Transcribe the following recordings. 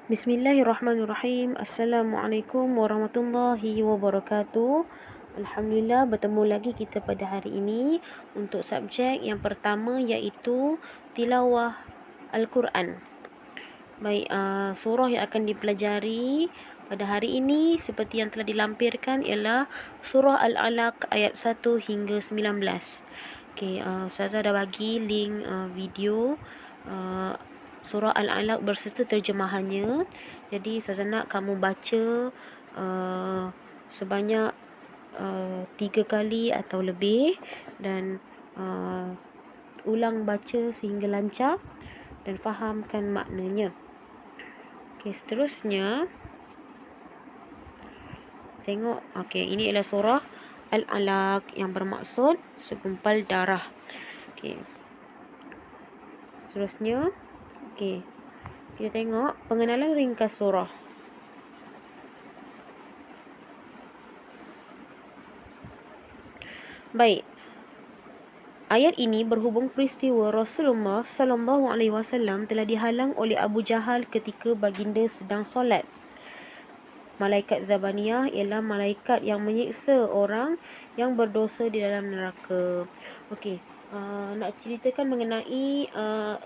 Bismillahirrahmanirrahim. Assalamualaikum warahmatullahi wabarakatuh. Alhamdulillah, bertemu lagi kita pada hari ini untuk subjek yang pertama iaitu tilawah Al-Quran. Baik, surah yang akan dipelajari pada hari ini seperti yang telah dilampirkan ialah surah Al-Alaq ayat 1 hingga 19. Okey, Ustazah dah bagi link video surah Al-Alaq berserta terjemahannya. Jadi Ustazah nak kamu baca sebanyak 3 kali atau lebih dan ulang baca sehingga lancar dan fahamkan maknanya. Okey, seterusnya tengok. Okey, ini ialah surah Al-Alaq yang bermaksud segumpal darah. Okey. Seterusnya, okey. Kita tengok pengenalan ringkas surah. Baik. Ayat ini berhubung peristiwa Rasulullah sallallahu alaihi wasallam telah dihalang oleh Abu Jahal ketika baginda sedang solat. Malaikat Zabaniyah ialah malaikat yang menyiksa orang yang berdosa di dalam neraka. Okey, nak ceritakan mengenai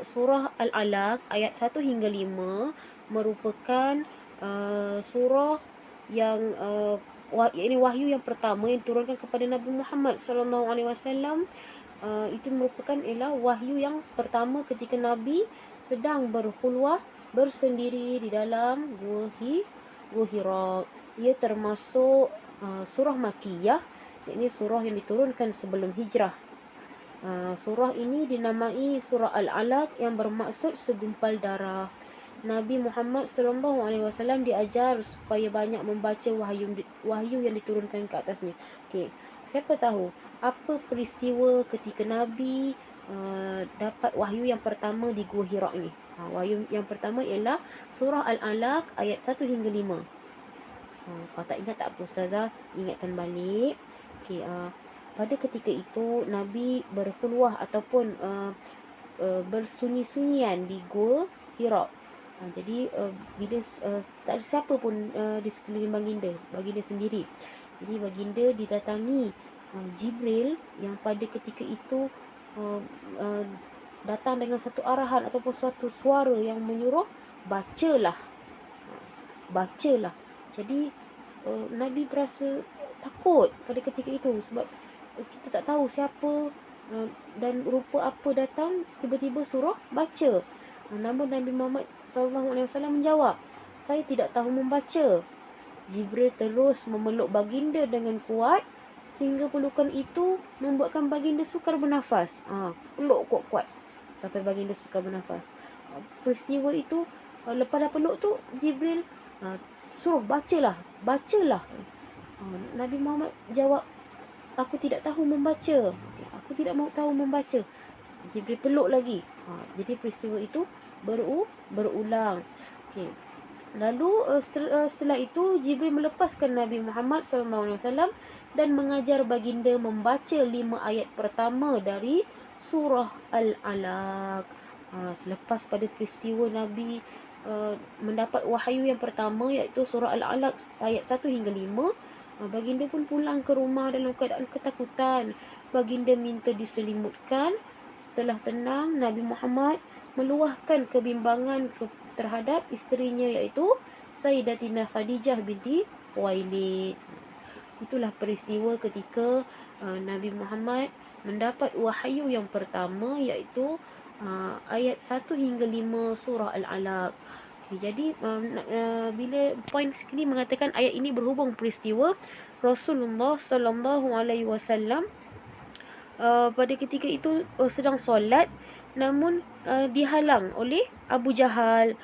surah Al-Alaq ayat 1 hingga 5 merupakan surah yang ini wahyu yang pertama yang diturunkan kepada Nabi Muhammad sallallahu alaihi wasallam. Itu merupakan ialah wahyu yang pertama ketika Nabi sedang berkhulwah bersendiri di dalam Gua Hira. Ia termasuk surah Makkiyah, yakni surah yang diturunkan sebelum hijrah. Surah ini dinamai surah Al-Alaq yang bermaksud segumpal darah. Nabi Muhammad sallallahu alaihi wasallam diajar supaya banyak membaca wahyu yang diturunkan ke atasnya. Okey, siapa tahu apa peristiwa ketika Nabi dapat wahyu yang pertama di Gua Hira ni? Wahyu yang pertama ialah surah Al-Alaq ayat 1 hingga 5. Kalau tak ingat tak apa, Ustazah ingatkan balik. Okey, pada ketika itu Nabi berkhulwah ataupun bersunyi-sunyian di Gua Hira. Jadi bila tak ada siapa pun di sekeliling baginda sendiri. Jadi baginda didatangi Jibril yang pada ketika itu datang dengan satu arahan ataupun suatu suara yang menyuruh bacalah. Jadi Nabi berasa takut pada ketika itu sebab kita tak tahu siapa dan rupa apa datang, tiba-tiba suruh baca. Namun Nabi Muhammad SAW menjawab, "Saya tidak tahu membaca." Jibril terus memeluk baginda dengan kuat sehingga pelukan itu membuatkan baginda sukar bernafas. Peluk kuat-kuat sampai baginda sukar bernafas. Peristiwa itu lepas dah peluk tu, Jibril suruh bacalah. Nabi Muhammad jawab, "Aku tidak tahu membaca." Aku tidak mahu tahu membaca. Jibril peluk lagi. Jadi peristiwa itu berulang. Okey. Lalu setelah itu Jibril melepaskan Nabi Muhammad SAW dan mengajar baginda membaca 5 ayat pertama dari surah Al-Alaq. Selepas pada peristiwa Nabi mendapat wahyu yang pertama iaitu surah Al-Alaq ayat 1 hingga 5, baginda pun pulang ke rumah dalam keadaan ketakutan. Baginda minta diselimutkan. Setelah tenang, Nabi Muhammad meluahkan kebimbangan terhadap isterinya iaitu Sayyidatina Khadijah binti Khuwailid. Itulah peristiwa ketika Nabi Muhammad mendapat wahyu yang pertama iaitu ayat 1 hingga 5 surah Al-Alaq. Jadi bila poin sini mengatakan ayat ini berhubung peristiwa Rasulullah sallallahu alaihi wasallam pada ketika itu sedang solat namun dihalang oleh Abu Jahal.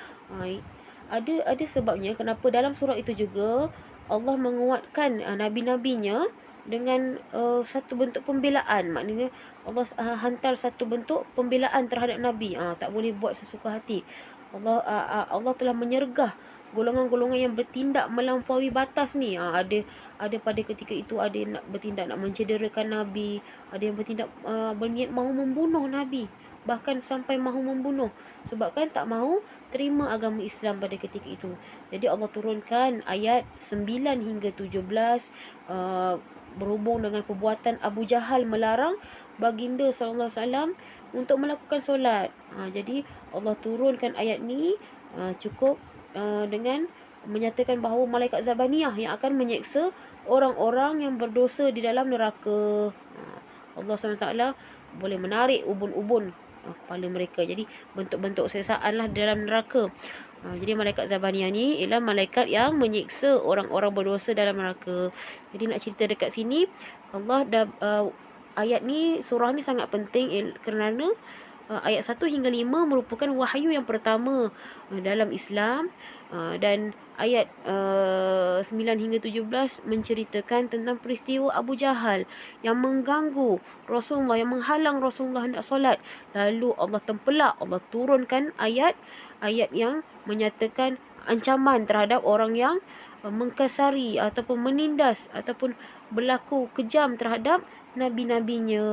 Ada sebabnya kenapa dalam surah itu juga Allah menguatkan nabi-nabinya dengan satu bentuk pembelaan. Maknanya Allah hantar satu bentuk pembelaan terhadap Nabi. Tak boleh buat sesuka hati. Allah telah menyergah golongan-golongan yang bertindak melampaui batas ni. Ada pada ketika itu ada yang nak bertindak nak mencederakan Nabi, ada yang bertindak berniat mahu membunuh Nabi. bahkan sampai mahu membunuh, sebabkan tak mahu terima agama Islam pada ketika itu. Jadi Allah turunkan ayat 9 hingga 17 berhubung dengan perbuatan Abu Jahal melarang baginda sallallahu alaihi wasallam untuk melakukan solat. Jadi Allah turunkan ayat ni cukup dengan menyatakan bahawa malaikat Zabaniyah yang akan menyeksa orang-orang yang berdosa di dalam neraka. Allah SWT boleh menarik ubun-ubun kepala mereka. Jadi bentuk-bentuk sesaan lah dalam neraka. Jadi malaikat Zabaniyah ni ialah malaikat yang menyiksa orang-orang berdosa dalam neraka. Jadi nak cerita dekat sini, Allah dah ayat ni, surah ni sangat penting kerana ayat 1 hingga 5 merupakan wahyu yang pertama dalam Islam, dan ayat 9 hingga 17 menceritakan tentang peristiwa Abu Jahal yang mengganggu Rasulullah, yang menghalang Rasulullah hendak solat. Lalu Allah tempelak, Allah turunkan ayat yang menyatakan ancaman terhadap orang yang mengkasari ataupun menindas ataupun berlaku kejam terhadap nabi-nabinya.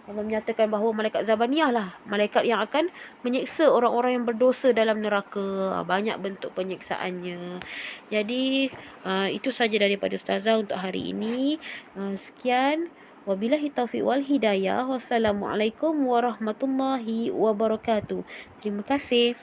Allah menyatakan bahawa malaikat Zabaniyah lah malaikat yang akan menyeksa orang-orang yang berdosa dalam neraka. Banyak bentuk penyeksaannya. Jadi itu saja daripada Ustazah untuk hari ini. Sekian. Wabillahi taufiq wal hidayah. Wassalamualaikum warahmatullahi wabarakatuh. Terima kasih.